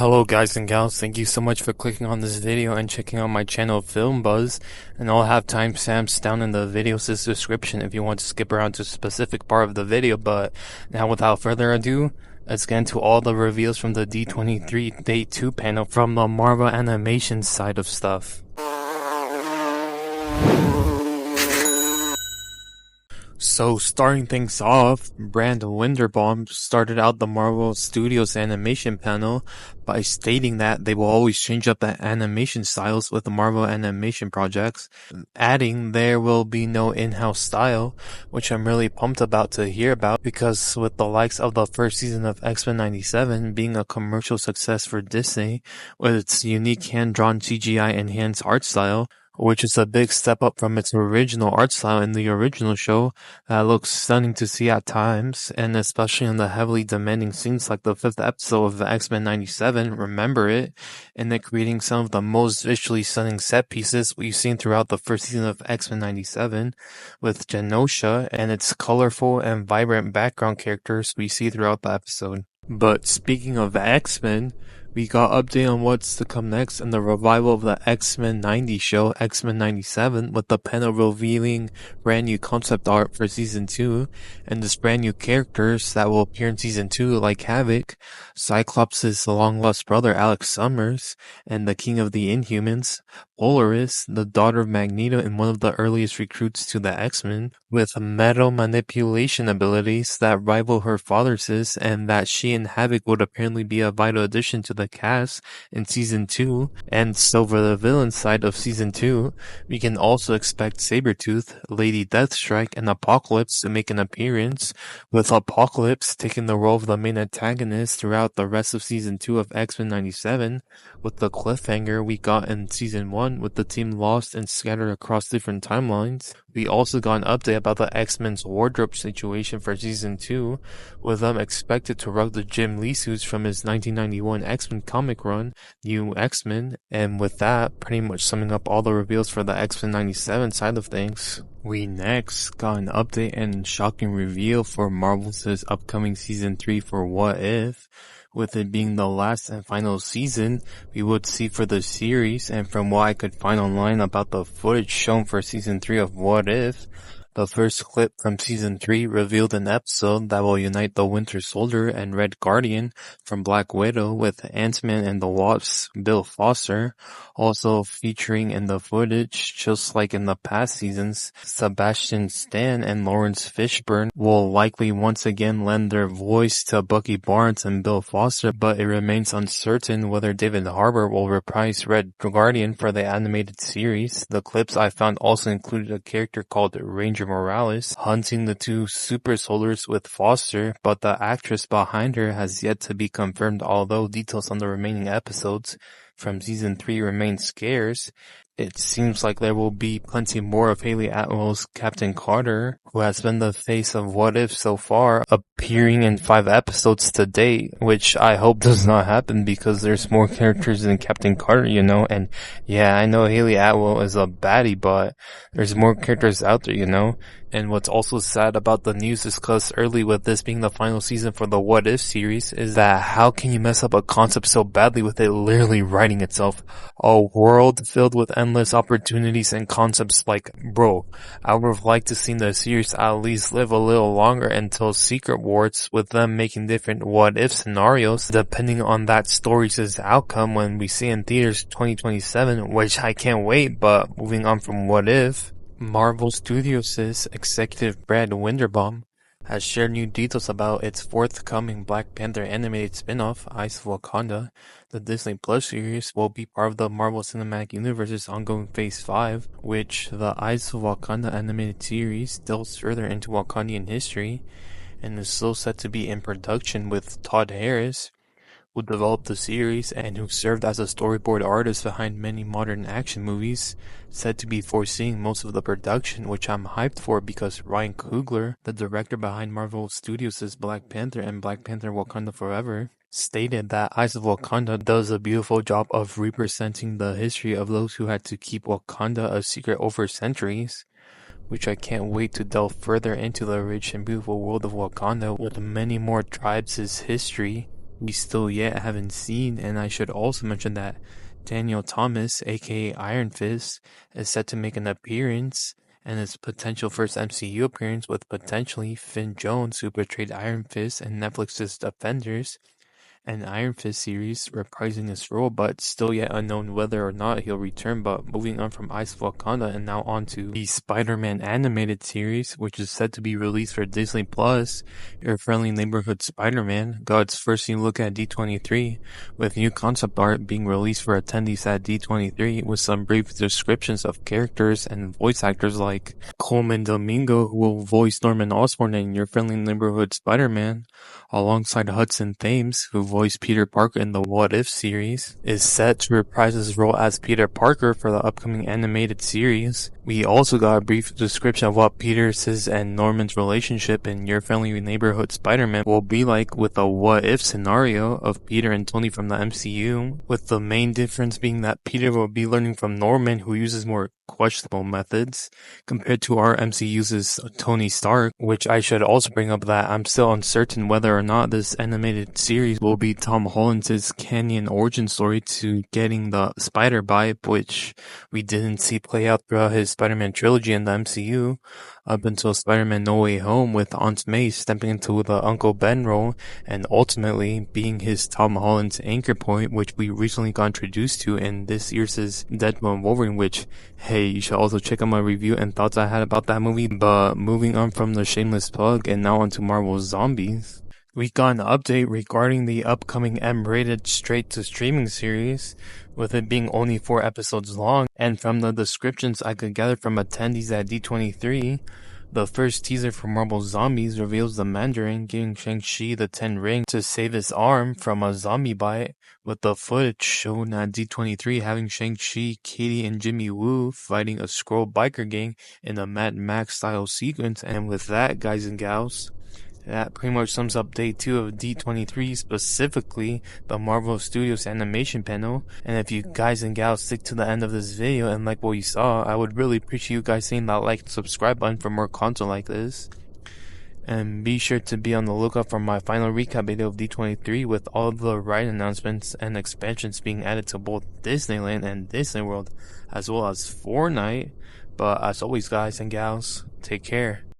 Hello guys and gals, thank you so much for clicking on this video and checking out my channel Film Buzz, and I'll have timestamps down in the video's description if you want to skip around to a specific part of the video. But now without further ado, let's get into all the reveals from the D23 Day 2 panel from the Marvel animation side of stuff. So starting things off, Brand Winderbaum started out the Marvel Studios animation panel by stating that they will always change up the animation styles with the Marvel animation projects, adding there will be no in-house style, which I'm really pumped about to hear about, because with the likes of the first season of X-Men 97 being a commercial success for Disney with its unique hand-drawn CGI enhanced art style, which is a big step up from its original art style in the original show that looks stunning to see at times, and especially in the heavily demanding scenes like the 5th episode of X-Men 97, Remember It, and it creating some of the most visually stunning set pieces we've seen throughout the first season of X-Men 97, with Genosha and its colorful and vibrant background characters we see throughout the episode. But speaking of X-Men, we got update on what's to come next in the revival of the X-Men 90 show, X-Men 97, with the panel revealing brand new concept art for Season 2, and this brand new characters that will appear in Season 2 like Havoc, Cyclops' long-lost brother Alex Summers, and the King of the Inhumans, Polaris, the daughter of Magneto and one of the earliest recruits to the X-Men, with metal manipulation abilities that rival her father's, and that she and Havoc would apparently be a vital addition to the cast in Season 2. And so for the villain side of Season 2, we can also expect Sabretooth, Lady Deathstrike, and Apocalypse to make an appearance, with Apocalypse taking the role of the main antagonist throughout the rest of Season 2 of X-Men 97, with the cliffhanger we got in Season 1 with the team lost and scattered across different timelines. We also got an update about the X-Men's wardrobe situation for Season 2, with them expected to rock the Jim Lee suits from his 1991 X-Men comic run, New X-Men, and with that, pretty much summing up all the reveals for the X-Men 97 side of things. We next got an update and shocking reveal for Marvel's upcoming Season 3 for What If, with it being the last and final season we would see for the series, and from what I could find online about the footage shown for Season 3 of What If, the first clip from Season 3 revealed an episode that will unite the Winter Soldier and Red Guardian from Black Widow with Ant-Man and the Wasp's Bill Foster, also featuring in the footage, just like in the past seasons, Sebastian Stan and Lawrence Fishburne will likely once again lend their voice to Bucky Barnes and Bill Foster, but it remains uncertain whether David Harbour will reprise Red Guardian for the animated series. The clips I found also included a character called Ranger Morales hunting the two super soldiers with Foster, but the actress behind her has yet to be confirmed, although details on the remaining episodes from Season 3 remain scarce. It seems like there will be plenty more of Haley Atwell's Captain Carter, who has been the face of What If so far, appearing in 5 episodes to date, which I hope does not happen because there's more characters than Captain Carter, you know, and yeah, I know Haley Atwell is a baddie, but there's more characters out there, you know. And what's also sad about the news discussed early with this being the final season for the What If series is that how can you mess up a concept so badly with it literally writing itself? A world filled with endless opportunities and concepts, like, bro, I would have liked to see the series at least live a little longer until Secret Wars, with them making different what if scenarios depending on that story's outcome when we see in theaters 2027, which I can't wait. But moving on from What If, Marvel Studios' executive Brad Winderbaum has shared new details about its forthcoming Black Panther animated spin-off, Eyes of Wakanda. The Disney Plus series will be part of the Marvel Cinematic Universe's ongoing Phase 5, which the Eyes of Wakanda animated series delves further into Wakandian history, and is still set to be in production, with Todd Harris, who developed the series and who served as a storyboard artist behind many modern action movies, said to be foreseeing most of the production, which I'm hyped for because Ryan Coogler, the director behind Marvel Studios' Black Panther and Black Panther Wakanda Forever, stated that Eyes of Wakanda does a beautiful job of representing the history of those who had to keep Wakanda a secret over centuries, which I can't wait to delve further into the rich and beautiful world of Wakanda with many more tribes' history. we still yet haven't seen. And I should also mention that Daniel Thomas, aka Iron Fist, is set to make an appearance, and his potential first MCU appearance with potentially Finn Jones, who portrayed Iron Fist in Netflix's Defenders, an Iron Fist series reprising his role, but still yet unknown whether or not he'll return. But moving on from Ice of Wakanda and now on to the Spider-Man animated series, which is set to be released for Disney Plus. Your friendly neighborhood Spider-Man got its first new look at D23, with new concept art being released for attendees at D23, with some brief descriptions of characters and voice actors like Coleman Domingo, who will voice Norman Osborn in Your Friendly Neighborhood Spider-Man, alongside Hudson Thames, who voiced Peter Parker in the What If series, is set to reprise his role as Peter Parker for the upcoming animated series. We also got a brief description of what Peter's and Norman's relationship in Your Friendly Neighborhood Spider-Man will be like, with a what if scenario of Peter and Tony from the MCU, with the main difference being that Peter will be learning from Norman, who uses more questionable methods, compared to our MCU's Tony Stark, which I should also bring up that I'm still uncertain whether or not this animated series will be Tom Holland's canyon origin story to getting the spider bite, which we didn't see play out throughout his Spider-Man trilogy in the MCU, up until Spider-Man No Way Home, with Aunt May stepping into the Uncle Ben role and ultimately being his Tom Holland's anchor point, which we recently got introduced to in this year's Deadpool and Wolverine, which, hey, you should also check out my review and thoughts I had about that movie. But moving on from the shameless plug and now onto Marvel's Zombies. We got an update regarding the upcoming M-rated straight-to-streaming series, with it being only 4 episodes long, and from the descriptions I could gather from attendees at D23, the first teaser for Marvel's Zombies reveals the Mandarin giving Shang-Chi the 10 ring to save his arm from a zombie bite, with the footage shown at D23 having Shang-Chi, Katie, and Jimmy Woo fighting a Skrull biker gang in a Mad Max-style sequence. And with that, guys and gals, that pretty much sums up day 2 of D23, specifically the Marvel Studios animation panel. And if you guys and gals stick to the end of this video and like what you saw, I would really appreciate you guys hitting that like and subscribe button for more content like this. And be sure to be on the lookout for my final recap video of D23, with all the ride announcements and expansions being added to both Disneyland and Disney World, as well as Fortnite. But as always, guys and gals, take care.